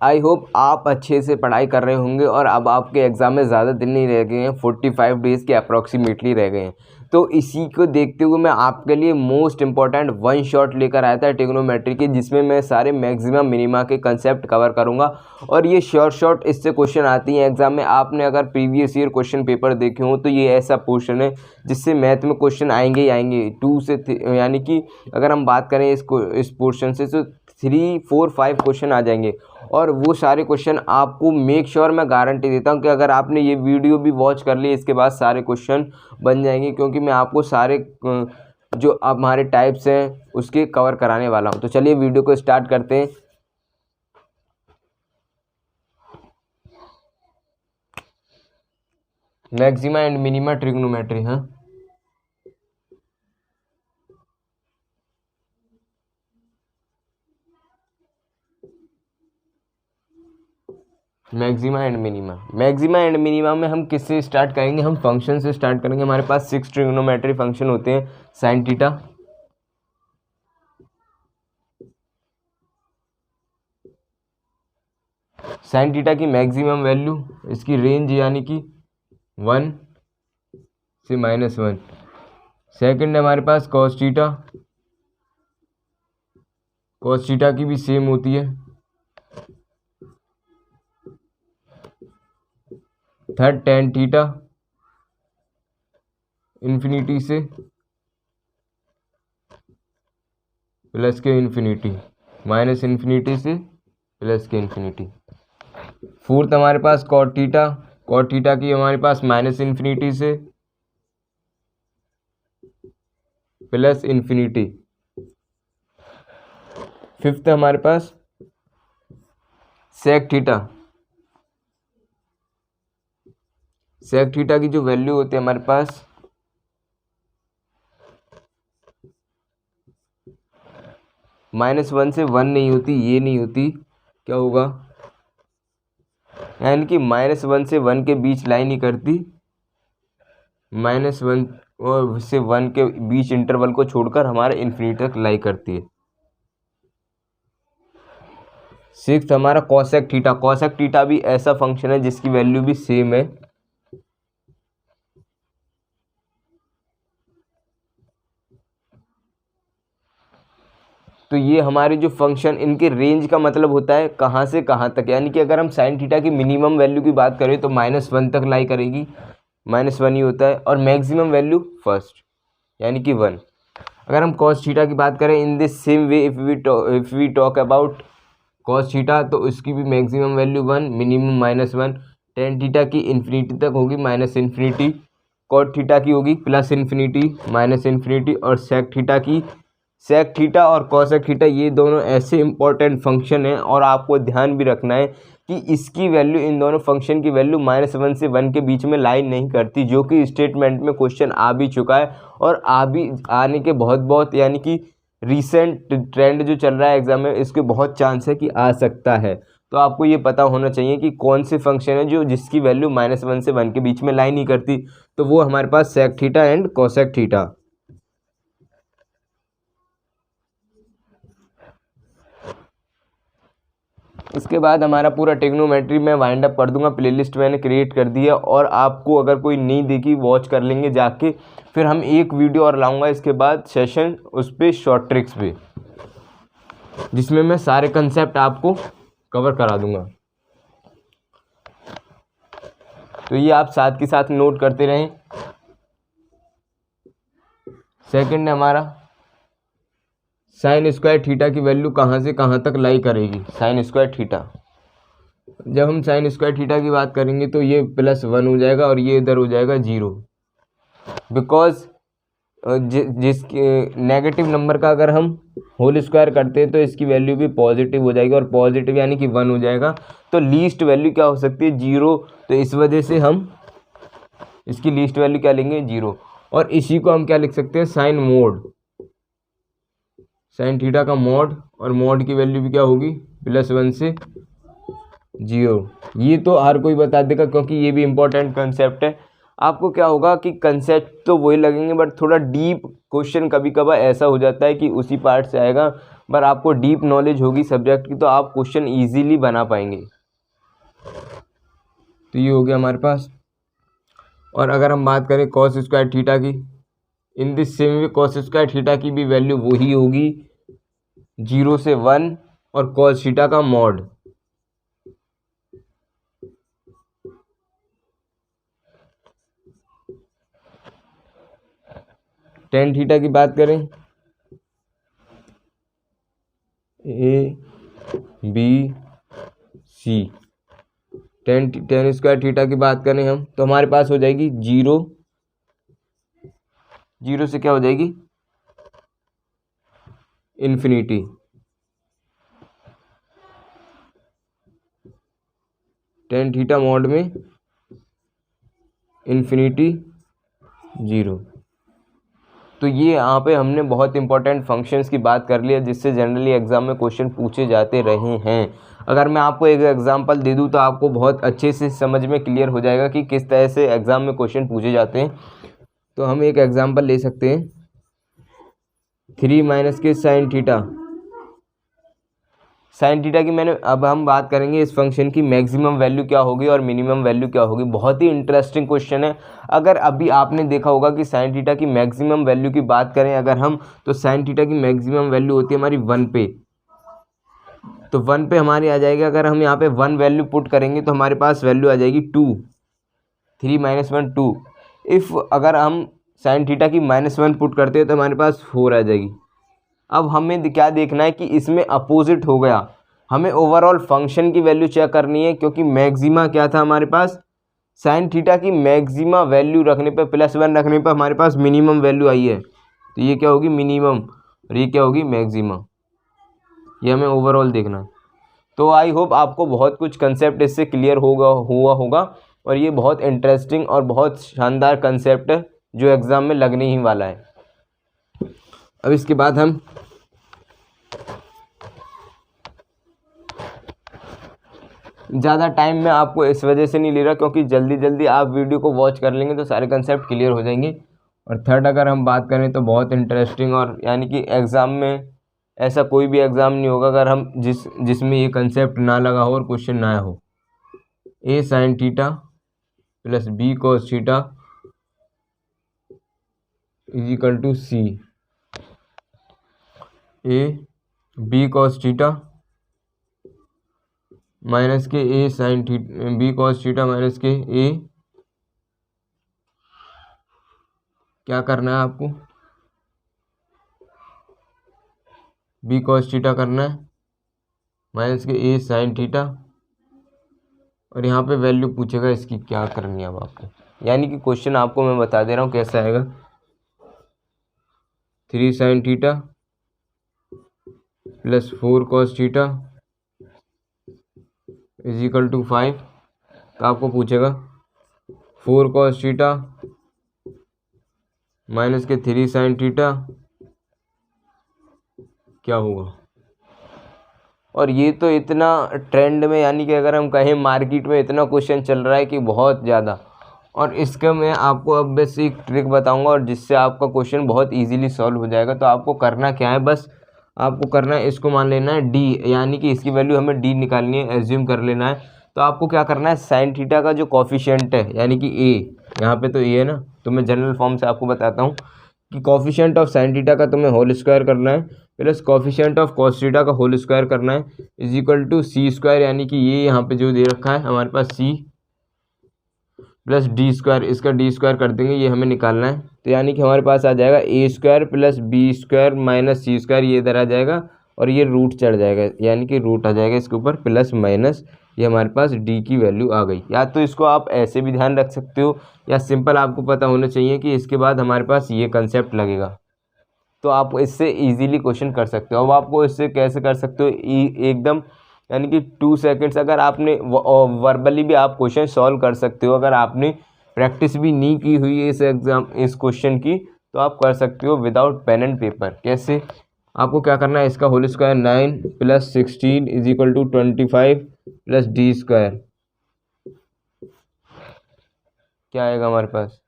I hope आप अच्छे से पढ़ाई कर रहे होंगे और अब आपके एग्ज़ाम में ज़्यादा दिन नहीं रह गए हैं, 45 डेज़ के अप्रॉक्सीमेटली रह गए हैं। तो इसी को देखते हुए मैं आपके लिए मोस्ट इम्पॉर्टेंट वन शॉट लेकर आया था ट्रिग्नोमेट्री की, जिसमें मैं सारे मैक्सिमम मिनिमा के कंसेप्ट कवर करूंगा। और ये शॉर्ट इससे क्वेश्चन आती हैं एग्जाम में। आपने अगर प्रीवियस ईयर क्वेश्चन पेपर देखे हो तो ये ऐसा पोर्शन है जिससे मैथ में क्वेश्चन आएंगे ही आएंगे 2 से यानी कि अगर हम बात करें इस पोर्शन से तो 3, 4, 5 क्वेश्चन आ जाएंगे। और वो सारे क्वेश्चन आपको मेक श्योर मैं गारंटी देता हूँ कि अगर आपने ये वीडियो भी वॉच कर ली इसके बाद सारे क्वेश्चन बन जाएंगे, क्योंकि मैं आपको सारे जो अब हमारे टाइप्स हैं उसके कवर कराने वाला हूँ। तो चलिए वीडियो को स्टार्ट करते हैं। Maxima and minima trigonometry. हाँ, maxima and minima. Maxima and minima में हम किससे स्टार्ट करेंगे? हम फंक्शन से स्टार्ट करेंगे। हमारे पास 6 ट्रिग्नोमेट्री फंक्शन होते हैं। साइन थीटा, साइन थीटा की मैक्सिमम वैल्यू, इसकी रेंज यानी कि 1 से -1। सेकंड है हमारे पास कॉस थीटा, कॉस थीटा की भी सेम होती है। थर्ड टेन थीटा, इन्फिनिटी से प्लस के इन्फिनिटी, माइनस इन्फिनिटी से प्लस के इन्फिनिटी। फोर्थ हमारे पास कॉट थीटा, कॉट थीटा की हमारे पास माइनस इन्फिनिटी से प्लस इन्फिनिटी। फिफ्थ हमारे पास सेक थीटा, सेक थीटा की जो वैल्यू होती है हमारे पास -1 से 1 नहीं होती, ये नहीं होती, क्या होगा? यानी कि -1 से 1 के बीच लाई नहीं करती, -1 और से 1 के बीच इंटरवल को छोड़कर हमारे इन्फिनिटी तक लाई करती है। सिक्स्थ हमारा कॉसेक थीटा, कॉसेक थीटा भी ऐसा फंक्शन है जिसकी वैल्यू भी सेम है। तो ये हमारे जो फंक्शन, इनके रेंज का मतलब होता है कहाँ से कहाँ तक। यानी कि अगर हम साइन थीटा की मिनिमम वैल्यू की बात करें तो -1 तक लाई करेगी, -1 ही होता है, और मैक्सिमम वैल्यू फर्स्ट यानी कि 1। अगर हम कॉस थीटा की बात करें in this same way if we talk about cos theta, तो इसकी भी maximum value 1, minimum -1। Tan theta की इन्फिनिटी तक होगी माइनस इन्फिनिटी, कॉट थीटा की होगी प्लस इन्फिनिटी, माइनस इन्फिनिटी, और सेक थीटा की, सेक थीटा और कॉसेक थीटा ये दोनों ऐसे इंपॉर्टेंट फंक्शन हैं और आपको ध्यान भी रखना है कि इसकी वैल्यू, इन दोनों फंक्शन की वैल्यू -1 से 1 के बीच में लाई नहीं करती, जो कि स्टेटमेंट में क्वेश्चन आ भी चुका है और आने के बहुत यानी कि रीसेंट ट्रेंड जो चल रहा है एग्जाम में, इसके बहुत चांस है कि आ सकता है। तो आपको ये पता होना चाहिए कि कौन से फंक्शन है जो जिसकी वैल्यू -1 से 1 के बीच में लाई नहीं करती। तो वो हमारे पास sec theta and cosec theta. इसके बाद हमारा पूरा ट्रिग्नोमेट्री मैं वाइंड अप कर दूंगा, प्लेलिस्ट मैंने क्रिएट कर दी है, और आपको अगर कोई नहीं देखी वॉच कर लेंगे जाके। फिर हम एक वीडियो और लाऊंगा इसके बाद सेशन उस पर शॉर्ट ट्रिक्स पे, जिसमें मैं सारे कंसेप्ट आपको कवर करा दूंगा। तो ये आप साथ के साथ नोट करते रहें। सेकंड है हमारा साइन स्क्वायर थीटा की वैल्यू कहाँ से कहाँ तक लाई करेगी। साइन स्क्वायर थीटा, जब हम साइन स्क्वायर थीटा की बात करेंगे तो ये +1 हो जाएगा और ये इधर हो जाएगा 0, बिकॉज जिसके नेगेटिव नंबर का अगर हम होल स्क्वायर करते हैं तो इसकी वैल्यू भी पॉजिटिव हो जाएगी, और पॉजिटिव यानी कि 1 हो जाएगा। तो लीस्ट वैल्यू क्या हो सकती है? 0। तो इस वजह से हम इसकी लीस्ट वैल्यू क्या लेंगे? 0। और इसी को हम क्या लिख सकते हैं? साइन मोड, साइन थीटा का मोड, और मोड की वैल्यू भी क्या होगी? +1 से 0। ये तो हर कोई बता देगा क्योंकि ये भी इम्पोर्टेंट कंसेप्ट है। आपको क्या होगा कि कंसेप्ट तो वही लगेंगे, बट थोड़ा डीप क्वेश्चन कभी कभार ऐसा हो जाता है कि उसी पार्ट से आएगा, पर आपको डीप नॉलेज होगी सब्जेक्ट की तो आप क्वेश्चन ईजीली बना पाएंगे। तो ये हो गया हमारे पास। और अगर हम बात करें कॉस स्क्वायर थीटा की, in this same way cos square theta की भी वैल्यू वही होगी 0 से 1 और कॉस थीटा का मॉड। टेन थीटा की बात करें, A B C, tan square theta की बात करें हम तो हमारे पास हो जाएगी 0 से क्या हो जाएगी इन्फिनिटी। टेन थीटा मॉड में इन्फिनिटी 0। तो ये यहाँ पे हमने बहुत इंपॉर्टेंट फंक्शंस की बात कर लिया जिससे जनरली एग्जाम में क्वेश्चन पूछे जाते रहे हैं। अगर मैं आपको एक एग्जांपल दे दूँ तो आपको बहुत अच्छे से समझ में क्लियर हो जाएगा कि किस तरह से एग्ज़ाम में क्वेश्चन पूछे जाते हैं। तो हम एक एग्जांपल ले सकते हैं 3 माइनस के साइन थीटा। साइन थीटा की मैंने अब हम बात करेंगे इस फंक्शन की मैक्सिमम वैल्यू क्या होगी और मिनिमम वैल्यू क्या होगी। बहुत ही इंटरेस्टिंग क्वेश्चन है। अगर अभी आपने देखा होगा कि साइन थीटा की मैक्सिमम वैल्यू की बात करें अगर हम, तो साइन थीटा की मैक्सिमम वैल्यू होती है हमारी 1 पे। तो 1 पे हमारी आ जाएगी, अगर हम यहाँ पे 1 वैल्यू पुट करेंगे तो हमारे पास वैल्यू आ जाएगी 2, 3 माइनस 1 2। इफ़ अगर हम साइन थीटा की -1 पुट करते हैं तो हमारे पास 4 आ जाएगी। अब हमें क्या देखना है कि इसमें अपोजिट हो गया, हमें ओवरऑल फंक्शन की वैल्यू चेक करनी है क्योंकि मैक्सिमा क्या था हमारे पास, साइन थीटा की मैक्सिमा वैल्यू रखने पे +1 रखने पे हमारे पास मिनिमम वैल्यू आई है। तो ये क्या होगी मिनिमम और ये क्या होगी मैक्सिमा। ये हमें ओवरऑल देखना है। तो आई होप आपको बहुत कुछ कंसेप्ट इससे क्लियर हुआ होगा और ये बहुत इंटरेस्टिंग और बहुत शानदार कंसेप्ट है जो एग्ज़ाम में लगने ही वाला है। अब इसके बाद हम ज़्यादा टाइम में आपको इस वजह से नहीं ले रहा क्योंकि जल्दी जल्दी आप वीडियो को वॉच कर लेंगे तो सारे कंसेप्ट क्लियर हो जाएंगे। और थर्ड अगर हम बात करें तो बहुत इंटरेस्टिंग और यानी कि एग्ज़ाम में ऐसा कोई भी एग्ज़ाम नहीं होगा अगर हम जिसमें ये कंसेप्ट ना लगा हो और क्वेश्चन ना हो। A sine theta plus b cos theta is equal to c. A b cos theta minus के a sine theta, b cos theta minus के ए, क्या करना है आपको बी कॉस थीटा करना है माइनस के ए साइन थीटा और यहाँ पे वैल्यू पूछेगा इसकी क्या करनी है अब आपको। यानी कि क्वेश्चन आपको मैं बता दे रहा हूँ कैसा आएगा। 3 sine theta plus 4 cos theta is equal to 5। तो आपको पूछेगा 4 कॉस थीटा माइनस के 3 साइन थीटा क्या होगा। और ये तो इतना ट्रेंड में यानी कि अगर हम कहें मार्केट में इतना क्वेश्चन चल रहा है कि बहुत ज़्यादा। और इसका मैं आपको अब बस एक ट्रिक बताऊंगा और जिससे आपका क्वेश्चन बहुत इजीली सॉल्व हो जाएगा। तो आपको करना क्या है, बस आपको करना है इसको मान लेना है डी, यानी कि इसकी वैल्यू हमें डी निकालनी है, एज्यूम कर लेना है। तो आपको क्या करना है साइन थीटा का जो कॉफिशिएंट है यानी कि ए, यहाँ पे तो ए है ना, तो मैं जनरल फॉर्म से आपको बताता हूँ कि कॉफिशिएंट ऑफ साइन थीटा का तुम्हें होल स्क्वायर करना है plus coefficient of cos theta का होल स्क्वायर करना है is equal to c square, यानी कि ये यहाँ पे जो दे रखा है हमारे पास सी प्लस डी स्क्वायर, इसका डी स्क्वायर कर देंगे, ये हमें निकालना है। तो यानी कि हमारे पास आ जाएगा a square plus b square minus c square, ये इधर आ जाएगा और ये रूट चढ़ जाएगा यानी कि रूट आ जाएगा इसके ऊपर प्लस माइनस, ये हमारे पास डी की वैल्यू आ गई। या तो इसको आप ऐसे भी ध्यान रख सकते हो या सिंपल आपको पता होना चाहिए कि इसके बाद हमारे पास ये कंसेप्ट लगेगा, तो आप इससे इजीली क्वेश्चन कर सकते हो। अब आपको इससे कैसे कर सकते हो एकदम, यानी कि 2 सेकंड्स अगर आपने वर्बली भी आप क्वेश्चन सॉल्व कर सकते हो। अगर आपने प्रैक्टिस भी नहीं की हुई है इस क्वेश्चन की तो आप कर सकते हो विदाउट पेन एंड पेपर। कैसे, आपको क्या करना है, इसका whole square 9 plus 16 is equal to 25 plus d square, क्या आएगा हमारे पास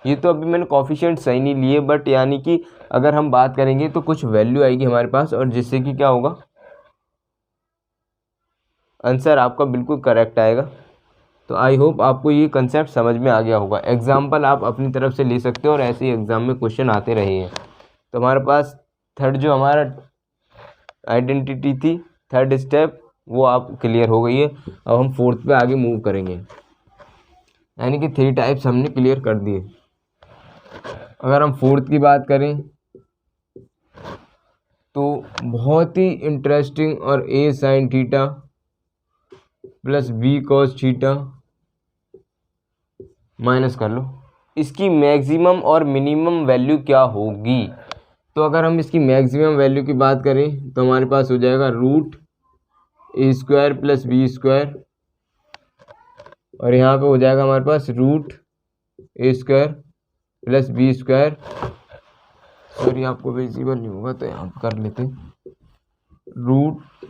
ये तो अभी मैंने कोफिशिएंट सही नहीं लिए, बट यानी कि अगर हम बात करेंगे तो कुछ वैल्यू आएगी हमारे पास, और जिससे कि क्या होगा, आंसर आपका बिल्कुल करेक्ट आएगा। तो आई होप आपको ये कंसेप्ट समझ में आ गया होगा। एग्जाम्पल आप अपनी तरफ से ले सकते हो और ऐसे ही एग्जाम में क्वेश्चन आते रहे हैं। तो हमारे पास थर्ड जो हमारा आइडेंटिटी थी, थर्ड स्टेप, वो आप क्लियर हो गई है। अब हम फोर्थ पे आगे मूव करेंगे, यानी कि 3 टाइप्स हमने क्लियर कर दिए। अगर हम फोर्थ की बात करें तो बहुत ही इंटरेस्टिंग, और a sin theta plus b cos theta minus कर लो, इसकी मैक्सिमम और मिनिमम वैल्यू क्या होगी। तो अगर हम इसकी मैक्सिमम वैल्यू की बात करें तो हमारे पास हो जाएगा root a square plus b square, और यहाँ पे हो जाएगा हमारे पास root a square plus b square. Sorry, आपको विजिबल नहीं होगा तो यहाँ पर कर लेते हैं, root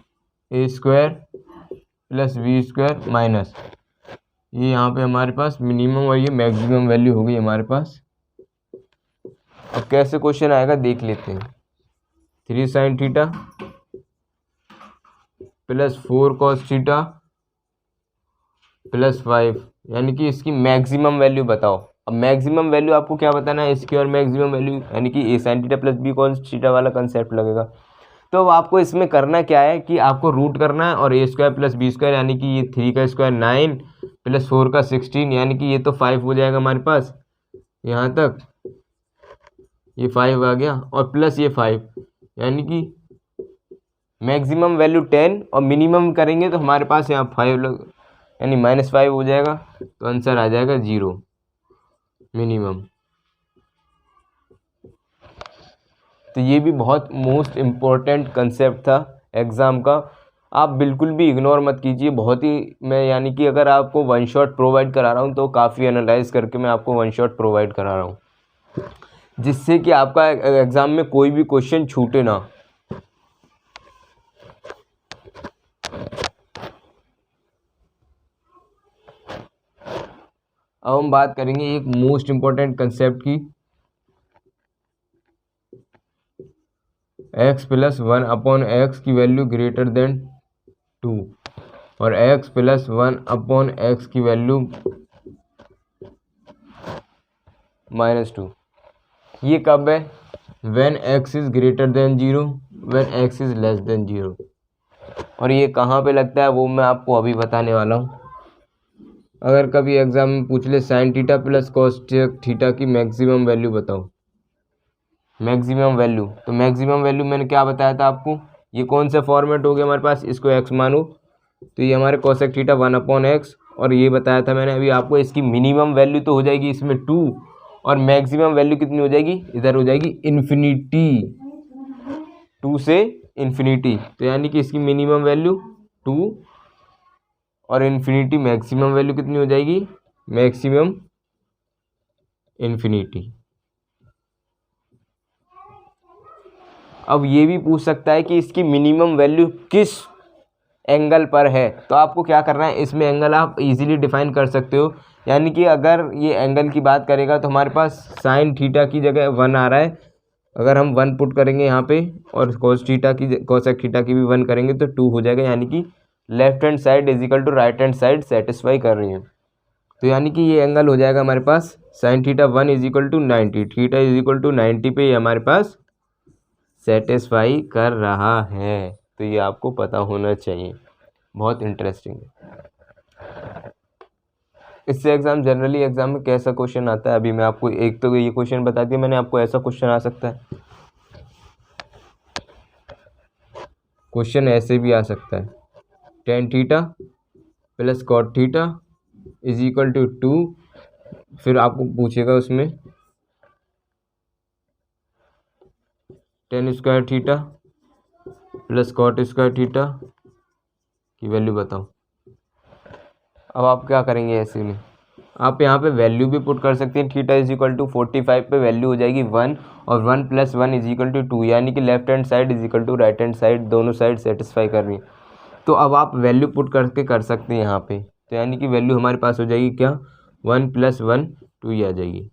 a square plus b square minus, ये यहाँ पे हमारे पास मिनिमम और ये मैक्सिमम वैल्यू हो गई हमारे पास। अब कैसे क्वेश्चन आएगा देख लेते हैं। 3 sin theta plus 4 cos theta plus 5, यानी कि इसकी मैक्सिमम वैल्यू बताओ। अब मैक्सिमम वैल्यू आपको क्या बताना है, इसकी और मैक्सिमम वैल्यू, यानी कि a sin theta plus b cos theta वाला कंसेप्ट लगेगा। तो अब आपको इसमें करना क्या है कि आपको रूट करना है, और ए स्क्वायर प्लस बी स्क्वायर, यानी कि ये 3 का स्क्वायर 9 प्लस 4 का 16, यानी कि ये तो 5 हो जाएगा हमारे पास, यहाँ तक ये 5 आ गया, और प्लस ये 5, यानी कि मैक्सिमम वैल्यू 10, और मिनिमम करेंगे तो हमारे पास यहाँ 5 लग, यानी -5 हो जाएगा। तो आंसर आ जाएगा 0 मिनिमम। तो ये भी बहुत मोस्ट इम्पोर्टेंट कंसेप्ट था एग्ज़ाम का, आप बिल्कुल भी इग्नोर मत कीजिए। बहुत ही, मैं यानी कि अगर आपको वन शॉट प्रोवाइड करा रहा हूँ तो काफ़ी एनालाइज करके मैं आपको वन शॉट प्रोवाइड करा रहा हूँ, जिससे कि आपका एग्ज़ाम में कोई भी क्वेश्चन छूटे ना। अब हम बात करेंगे एक मोस्ट इम्पोर्टेंट कंसेप्ट की, x प्लस 1 अपॉन एक्स की वैल्यू ग्रेटर देन 2, और x प्लस 1 अपॉन एक्स की वैल्यू -2। ये कब है, when x is greater then 0, when x is less than 0। और ये कहाँ पे लगता है वो मैं आपको अभी बताने वाला हूँ। अगर कभी एग्जाम में पूछ ले sign theta plus cos theta की मैक्सिमम वैल्यू बताओ, मैक्सिमम वैल्यू, तो मैक्सिमम वैल्यू मैंने क्या बताया था आपको, ये कौन सा फॉर्मेट हो गया हमारे पास, इसको x मानो तो ये हमारे कोसेक थीटा 1 अपॉन एक्स, और ये बताया था मैंने अभी आपको, इसकी मिनिमम वैल्यू तो हो जाएगी इसमें 2, और मैक्सिमम वैल्यू कितनी हो जाएगी, इधर हो जाएगी इन्फिनिटी, 2 से इन्फिनिटी। तो यानी कि इसकी मिनिमम वैल्यू 2 और इन्फिनिटी मैक्सिमम वैल्यू कितनी हो जाएगी, मैक्सिमम इन्फिनिटी। अब ये भी पूछ सकता है कि इसकी मिनिमम वैल्यू किस एंगल पर है, तो आपको क्या करना है, इसमें एंगल आप इजीली डिफाइन कर सकते हो। यानी कि अगर ये एंगल की बात करेगा तो हमारे पास साइन थीटा की जगह 1 आ रहा है, अगर हम 1 पुट करेंगे यहाँ पे, और कोस थीटा की कोसेक थीटा की भी 1 करेंगे तो 2 हो जाएगा, यानी कि left hand side is equal to right hand side satisfy कर रही है। तो यानी कि ये एंगल हो जाएगा हमारे पास sine theta 1 is equal to 90, theta is equal to 90 पे ये हमारे पास सेटिस्फाई कर रहा है। तो ये आपको पता होना चाहिए, बहुत इंटरेस्टिंग है। इससे एग्जाम जनरली एग्जाम में कैसा क्वेश्चन आता है, अभी मैं आपको एक तो ये क्वेश्चन बता दिया मैंने आपको, ऐसा क्वेश्चन आ सकता है, क्वेश्चन ऐसे भी आ सकता है, tan theta plus cot theta is equal to 2, फिर आपको पूछेगा उसमें tan square theta plus cot square theta की वैल्यू बताओ। अब आप क्या करेंगे, ऐसे में आप यहाँ पे वैल्यू भी पुट कर सकते हैं, थीटा इज इक्वल टू 45 पे वैल्यू हो जाएगी 1, और 1 प्लस 1 इज इक्वल टू 2, यानी कि left hand side is equal to right hand side, दोनों साइड सेटिस्फाई कर रही है। तो अब आप वैल्यू पुट करके कर सकते हैं यहाँ पे, तो यानी कि वैल्यू हमारे पास हो जाएगी क्या, 1 प्लस 1 2 ही आ जाएगी।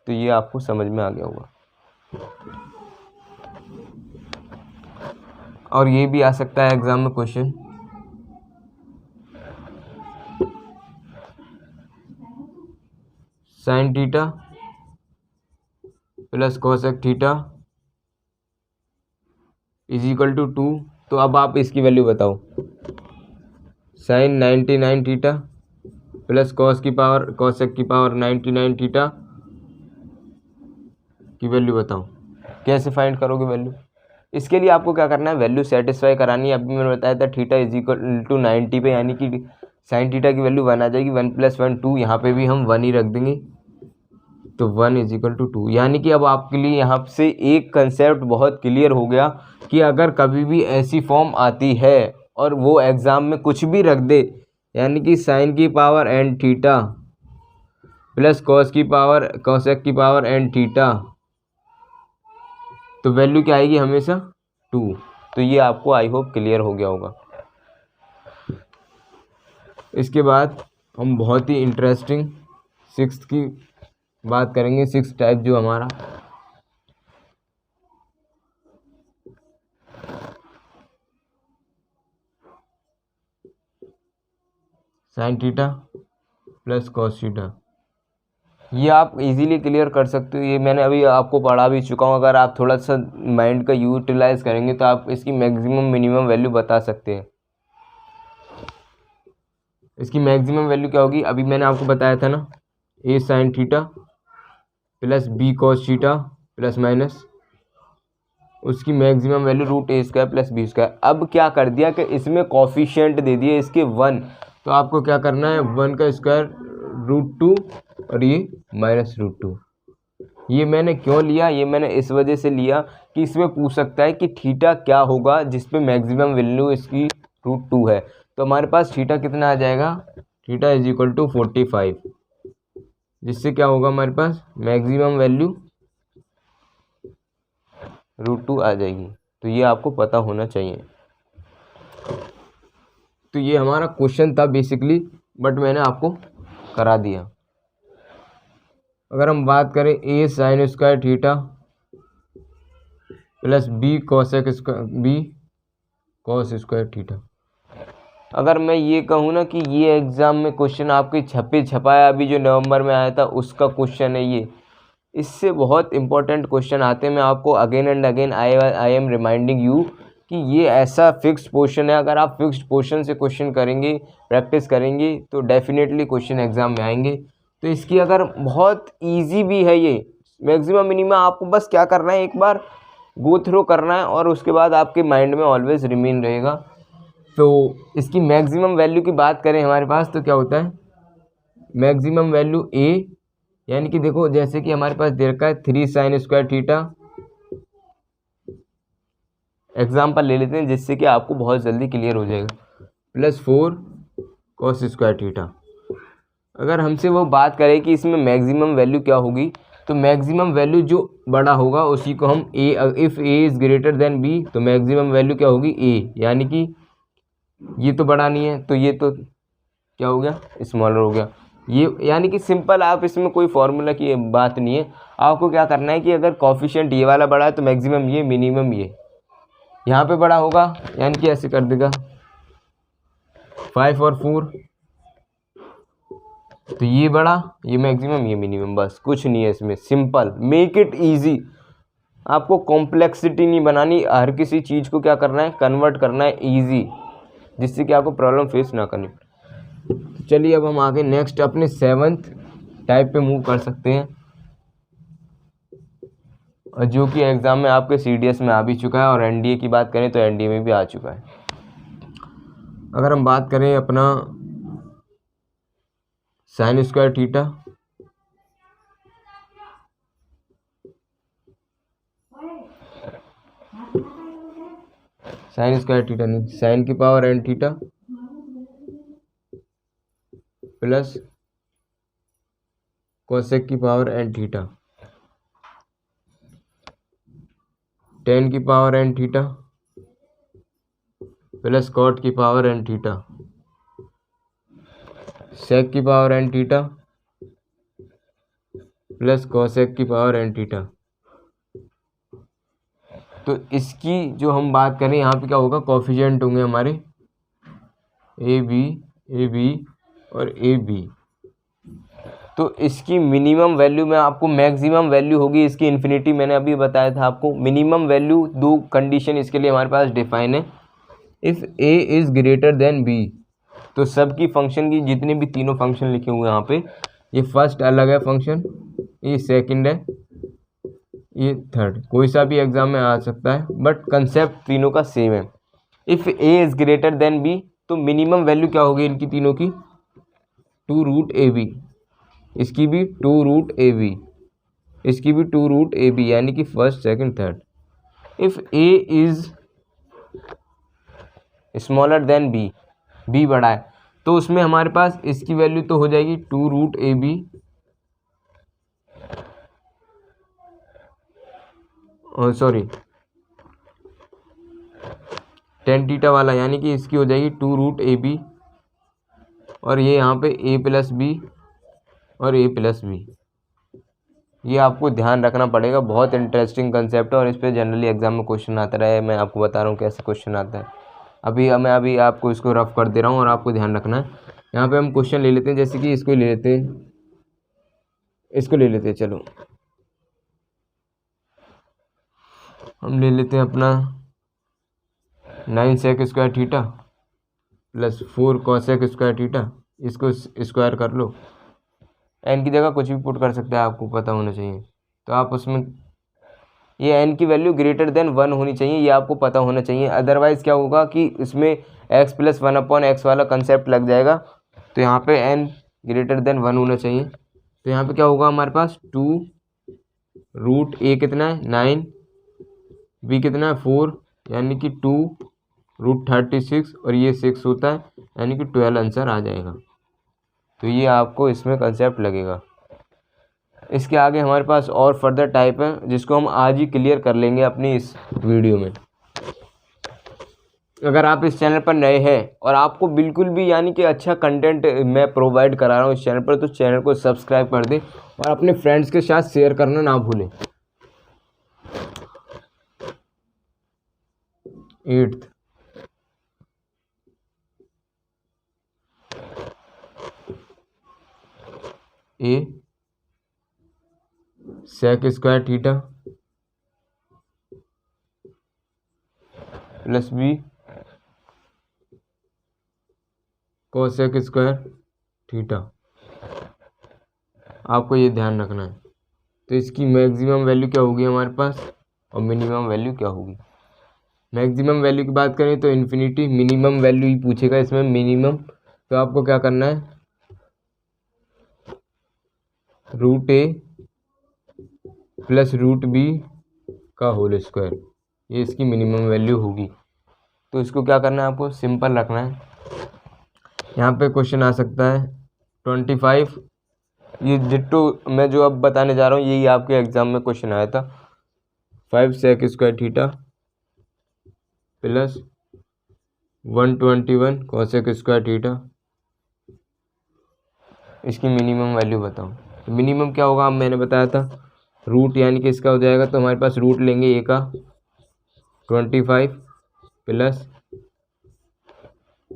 तो ये आपको समझ में आ गया होगा। और ये भी आ सकता है एग्जाम में question, sine theta plus cosec theta is equal to 2। तो अब आप इसकी वैल्यू बताओ। साइन 99 थीटा प्लस कॉस की पावर कोसेक की पावर 99 थीटा की वैल्यू बताओ। कैसे फाइंड करोगे वैल्यू? इसके लिए आपको क्या करना है, वैल्यू सेटिस्फाई करानी है। अभी मैंने बताया था थीटा इज इक्वल टू 90 पे, यानी कि साइन थीटा की वैल्यू 1 आ जाएगी। 1 + 1 2, यहाँ पे भी हम 1 ही रख देंगे, तो 1 = 2। यानी कि अब आपके लिए यहाँ से एक कंसेप्ट बहुत क्लियर हो गया कि अगर कभी भी ऐसी फॉर्म आती है और वो एग्ज़ाम में कुछ भी रख दे, यानी कि साइन की power n theta plus cos की पावर कोसेक की पावर n थीटा, तो वैल्यू क्या आएगी हमेशा 2। तो ये आपको आई होप क्लियर हो गया होगा। इसके बाद हम बहुत ही इंटरेस्टिंग 6th की बात करेंगे। 6th टाइप जो हमारा sign theta plus cos theta, ये आप इजीली क्लियर कर सकते हो। ये मैंने अभी आपको पढ़ा भी चुका हूँ। अगर आप थोड़ा सा माइंड का यूटिलाइज करेंगे तो आप इसकी मैक्सिमम मिनिमम वैल्यू बता सकते हैं। इसकी मैक्सिमम वैल्यू क्या होगी, अभी मैंने आपको बताया था ना, a sine theta plus b cos theta plus minus उसकी maximum value √a² plus b²। अब क्या कर दिया कि इसमें कॉफिशिएंट दे दिए इसके 1, तो आपको क्या करना है 1 का स्क्वायर √2 और ये -√2। ये मैंने क्यों लिया, ये मैंने इस वजह से लिया कि इसमें पूछ सकता है कि थीटा क्या होगा जिस पे मैक्सिमम वैल्यू इसकी √2 है। तो हमारे पास थीटा कितना आ जाएगा, थीटा इज इक्वल टू 45, जिससे क्या होगा हमारे पास मैक्सिमम वैल्यू √2 आ जाएगी। तो ये आपको पता होना चाहिए। तो ये हमारा क्वेश्चन था बेसिकली, बट मैंने आपको करा दिया। अगर हम बात करें a sign square theta plus b cosec square b cos square theta, अगर मैं ये कहूँ ना कि ये एग्ज़ाम में क्वेश्चन आपके छपे छपाया अभी जो नवंबर में आया था उसका क्वेश्चन है ये, इससे बहुत इंपॉर्टेंट क्वेश्चन आते हैं। मैं आपको again and again I am reminding you कि ये ऐसा फिक्स्ड पोर्शन है। अगर आप फिक्स्ड पोर्शन से क्वेश्चन करेंगे, प्रैक्टिस करेंगे, तो डेफिनेटली क्वेश्चन एग्जाम में आएंगे। तो इसकी अगर बहुत इजी भी है ये मैक्सिमम मिनिमम, आपको बस क्या करना है, एक बार गो थ्रू करना है और उसके बाद आपके माइंड में ऑलवेज रिमेन रहेगा। तो इसकी मैक्सिमम वैल्यू की बात करें हमारे पास, तो क्या होता है मैक्सिमम वैल्यू a, यानी कि देखो जैसे कि हमारे पास दे रखा है 3 साइन स्क्वायर थीटा। एग्जाम्पल ले लेते हैं जिससे कि आपको बहुत जल्दी क्लियर हो जाएगा, प्लस 4 कॉस स्क्वायर थीटा। अगर हमसे वो बात करें कि इसमें मैक्सिमम वैल्यू क्या होगी, तो मैक्सिमम वैल्यू जो बड़ा होगा उसी को हम a, if a is greater then b, तो मैक्सिमम वैल्यू क्या होगी a, यानी कि ये तो बड़ा नहीं है तो ये तो क्या हो गया स्मॉलर हो गया। ये यानी कि सिंपल, आप इसमें कोई फॉर्मूला की बात नहीं है। आपको क्या करना है कि अगर कॉफिशिएंट ये वाला बड़ा है तो मैक्सिमम ये, मिनिमम ये, यहाँ पे बड़ा होगा यानी कि ऐसे कर देगा 5 और 4, तो ये बड़ा, ये मैक्सिमम, ये मिनिमम, बस कुछ नहीं है इसमें। Simple, make it easy. आपको कॉम्प्लेक्सिटी नहीं बनानी, हर किसी चीज़ को क्या करना है कन्वर्ट करना है इजी, जिससे कि आपको प्रॉब्लम फेस ना करनी पड़े। चलिए अब हम आगे नेक्स्ट अपने 7th टाइप पे मूव कर सकते हैं, और जो कि एग्ज़ाम में आपके CDS में आ भी चुका है, और NDA की बात करें तो NDA में भी आ चुका है। अगर हम बात करें अपना साइन स्क्वायर थीटा नहीं, साइन की power n theta plus cosec की पावर n थीटा, टेन की power n theta plus cot की पावर n थीटा, सेक की power n theta plus cosec की पावर एन थीटा। तो इसकी जो हम बात करें यहाँ पे क्या होगा, कोफिशिएंट होंगे हमारे ए बी और ए बी। तो इसकी मिनिमम वैल्यू में आपको मैक्सिमम वैल्यू होगी इसकी इन्फिनिटी। मैंने अभी बताया था आपको मिनिमम वैल्यू, दो कंडीशन इसके लिए हमारे पास डिफाइन है। If a is greater than b, तो सबकी फंक्शन की जितने भी तीनों फंक्शन लिखे हुए हैं यहाँ पे, ये फर्स्ट अलग है फंक्शन, ये सेकंड है, ये थर्ड। कोई सा भी एग्जाम में आ सकता है बट कंसेप्ट तीनों का सेम है। If a is greater than b, तो मिनिमम वैल्यू क्या होगी इनकी तीनों की, 2√ab, इसकी भी 2√ab, इसकी भी 2√ab, यानी कि first second third. If a is smaller than b, b बड़ा है, तो उसमें हमारे पास इसकी वैल्यू तो हो जाएगी 2√ab, सॉरी tan थीटा वाला, यानी कि इसकी हो जाएगी 2√ab, और ये यहाँ पे a+b और a+b। ये आपको ध्यान रखना पड़ेगा, बहुत इंटरेस्टिंग कंसेप्ट है और इस पर जनरली एग्जाम में क्वेश्चन आता रहा है। मैं आपको बता रहा हूँ कैसे क्वेश्चन आता है। मैं अभी आपको इसको रफ कर दे रहा हूँ और आपको ध्यान रखना है। यहाँ पे हम क्वेश्चन ले लेते हैं, जैसे कि इसको ले लेते हैं, इसको ले लेते हैं, चलो हम ले लेते हैं अपना 9 sec square theta plus 4 cosec square theta, इसको स्क्वायर कर लो। एन की जगह कुछ भी पुट कर सकते हैं, आपको पता होना चाहिए। तो आप उसमें ये एन की वैल्यू ग्रेटर देन 1 होनी चाहिए, ये आपको पता होना चाहिए। अदरवाइज़ क्या होगा कि इसमें x + 1/x वाला कंसेप्ट लग जाएगा। तो यहाँ पे n ग्रेटर देन 1 होना चाहिए। तो यहाँ पे क्या होगा हमारे पास 2√a कितना है 9, b कितना है 4, यानी कि 2√36, और ये 6 होता है, यानी कि 12 आंसर आ जाएगा। तो ये आपको इसमें कंसेप्ट लगेगा। इसके आगे हमारे पास और फर्दर टाइप है, जिसको हम आज ही क्लियर कर लेंगे अपनी इस वीडियो में। अगर आप इस चैनल पर नए हैं और आपको बिल्कुल भी यानी कि अच्छा कंटेंट मैं प्रोवाइड करा रहा हूँ इस चैनल पर, तो चैनल को सब्सक्राइब कर दें और अपने फ्रेंड्स के साथ शेयर करना ना भूलें। 8th a sec square theta plus b cosec square theta, आपको ये ध्यान रखना है। तो इसकी मैक्सिमम वैल्यू क्या होगी हमारे पास और मिनिमम वैल्यू क्या होगी। मैक्सिमम वैल्यू की बात करें तो इन्फिनिटी, मिनिमम वैल्यू ही पूछेगा इसमें मिनिमम। तो आपको क्या करना है, √a प्लस √b का होल स्क्वायर, ये इसकी मिनिमम वैल्यू होगी। तो इसको क्या करना है, आपको सिंपल रखना है। यहाँ पे क्वेश्चन आ सकता है 25, ये डिट्टो मैं जो अब बताने जा रहा हूँ यही आपके एग्जाम में क्वेश्चन आया था। 5 sec square theta plus 121 cosec square theta, इसकी मिनिमम वैल्यू बताओ। तो मिनिमम क्या होगा, मैंने बताया था रूट, यानी कि इसका हो जाएगा, तो हमारे पास रूट लेंगे ए का 25 प्लस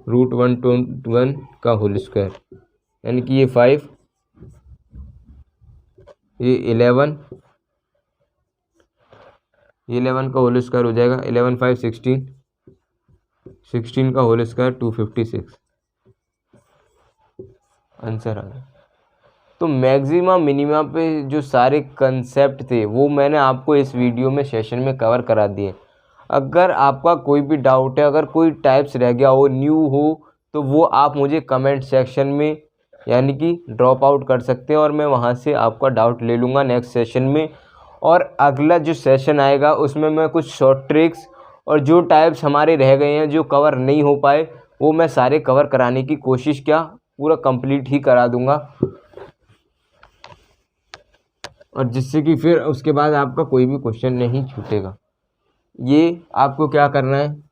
√121 का होल स्क्वायर, यानी कि ये 5, ये 11, ये 11 का होल स्क्वायर हो जाएगा, 11 5 16, 16 का होल स्क्वायर 256, आंसर आ गया। तो मैक्सिमम मिनिमा पे जो सारे कंसेप्ट थे वो मैंने आपको इस वीडियो में सेशन में कवर करा दिए। अगर आपका कोई भी डाउट है, अगर कोई टाइप्स रह गया हो, न्यू हो, तो वो आप मुझे कमेंट सेक्शन में यानी कि ड्रॉप आउट कर सकते हैं और मैं वहाँ से आपका डाउट ले लूँगा नेक्स्ट सेशन में। और अगला जो सेशन आएगा उसमें मैं कुछ शॉर्ट ट्रिक्स और जो टाइप्स हमारे रह गए हैं जो कवर नहीं हो पाए वो मैं सारे कवर कराने की कोशिश पूरा कंप्लीट ही करा दूँगा, और जिससे कि फिर उसके बाद आपका कोई भी क्वेश्चन नहीं छूटेगा। ये आपको क्या करना है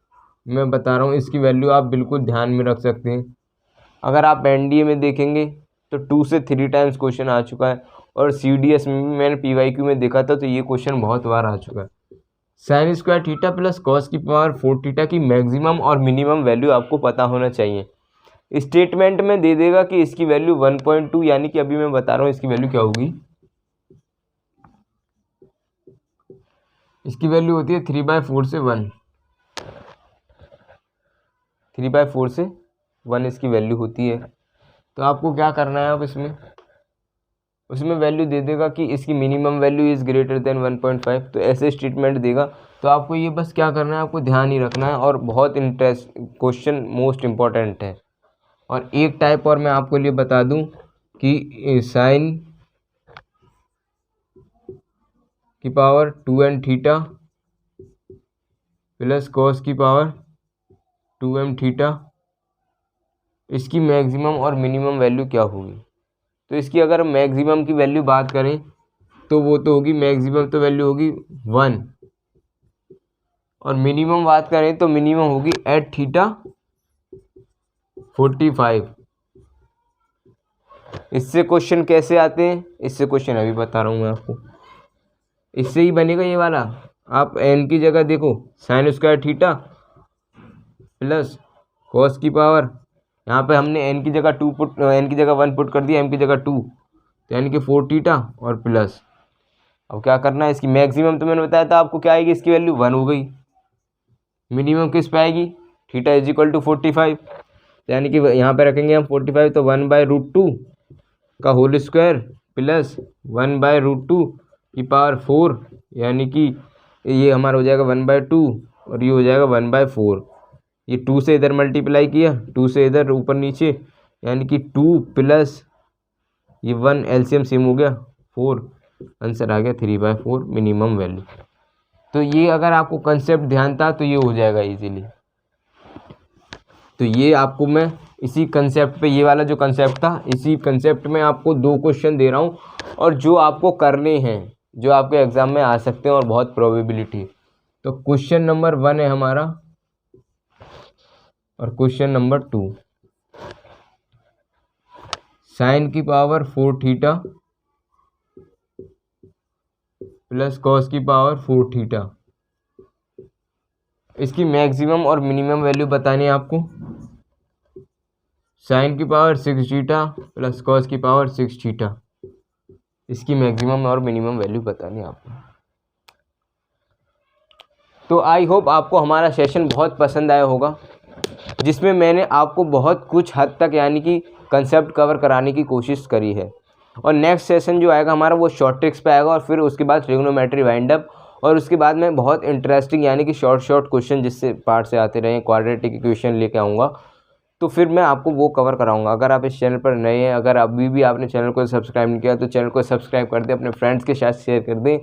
मैं बता रहा हूँ, इसकी वैल्यू आप बिल्कुल ध्यान में रख सकते हैं। अगर आप एनडीए में देखेंगे तो 2 से 3 टाइम्स क्वेश्चन आ चुका है और CDS में भी मैंने PYQ में देखा था, तो ये क्वेश्चन बहुत बार आ चुका है। Sign square theta plus cos की पावर 4 थीटा की मैक्सिमम और मिनिमम वैल्यू आपको पता होना चाहिए। स्टेटमेंट में दे देगा कि इसकी वैल्यू 1.2, यानी कि अभी मैं बता रहा हूँ इसकी वैल्यू क्या होगी। इसकी वैल्यू होती है 3/4 से 1, 3/4 से 1 इसकी वैल्यू होती है। तो आपको क्या करना है, अब उसमें वैल्यू दे देगा कि इसकी minimum value is greater then 1.5, तो ऐसे स्टेटमेंट देगा। तो आपको ये बस क्या करना है, आपको ध्यान ही रखना है, और बहुत इंटरेस्ट क्वेश्चन मोस्ट इम्पॉर्टेंट है। और एक टाइप और मैं आपको लिए बता दूं कि साइन की power 2n theta plus cos की पावर 2m थीटा, इसकी मैक्सिमम और मिनिमम वैल्यू क्या होगी। तो इसकी अगर मैक्सिमम की वैल्यू बात करें तो वो तो होगी, मैक्सिमम तो वैल्यू होगी 1, और मिनिमम बात करें तो मिनिमम होगी एट थीटा 45। इससे क्वेश्चन कैसे आते हैं, इससे क्वेश्चन अभी बता रहा हूँ मैं आपको। इससे ही बनेगा ये वाला। आप n की जगह देखो sign square theta plus cos की पावर, यहाँ पे हमने n की जगह 1 पुट कर दिया, m की जगह 2, तो यानी कि 4 थीटा और प्लस। अब क्या करना है, इसकी मैक्सिमम तो मैंने बताया था आपको क्या आएगी, इसकी वैल्यू 1 हो गई। मिनिमम किस पे आएगी, थीटा इज इक्वल टू 45, यानी कि यहाँ पे रखेंगे हम 45, तो 1/√2 का होल स्क्वायर प्लस 1/√2 की पावर 4, यानी कि ये हमारा हो जाएगा 1/2 और ये हो जाएगा 1/4। ये 2 से इधर मल्टीप्लाई किया, 2 से इधर ऊपर नीचे, यानी कि 2 प्लस ये 1 एलसीएम सेम हो गया 4, आंसर आ गया 3/4 मिनिमम वैल्यू। तो ये अगर आपको कंसेप्ट ध्यान था तो ये हो जाएगा इजीली। तो ये आपको मैं इसी कंसेप्ट पे, ये वाला जो कंसेप्ट था, इसी कंसेप्ट में आपको 2 क्वेश्चन दे रहा हूँ, और जो आपको करने हैं, जो आपके एग्जाम में आ सकते हैं और बहुत प्रोबेबिलिटी। तो क्वेश्चन नंबर 1 है हमारा, और क्वेश्चन नंबर 2, साइन की पावर 4 थीटा प्लस कॉस की पावर 4 थीटा, इसकी मैक्सिमम और मिनिमम वैल्यू बतानी है आपको। साइन की पावर 6 थीटा प्लस कॉस की पावर 6 थीटा, इसकी मैक्सिमम और मिनिमम वैल्यू बतानी है आपको। तो आई होप आपको हमारा सेशन बहुत पसंद आया होगा, जिसमें मैंने आपको बहुत कुछ हद तक यानी कि कंसेप्ट कवर कराने की कोशिश करी है। और नेक्स्ट सेशन जो आएगा हमारा वो शॉर्ट ट्रिक्स पे आएगा, और फिर उसके बाद ट्रिग्नोमेट्री वाइंड अप, और उसके बाद मैं बहुत इंटरेस्टिंग यानी कि शॉर्ट क्वेश्चन जिससे पार्ट से आते रहे, क्वाड्रेटिक इक्वेशन लेके आऊँगा, तो फिर मैं आपको वो कवर कराऊंगा। अगर आप इस चैनल पर नए हैं, अगर अभी भी आपने चैनल को सब्सक्राइब नहीं किया तो चैनल को सब्सक्राइब कर दें, अपने फ्रेंड्स के साथ शेयर कर दें,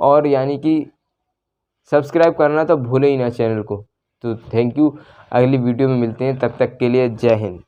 और यानी कि सब्सक्राइब करना तो भूले ही ना चैनल को। तो थैंक यू, अगली वीडियो में मिलते हैं, तब तक के लिए जय हिंद।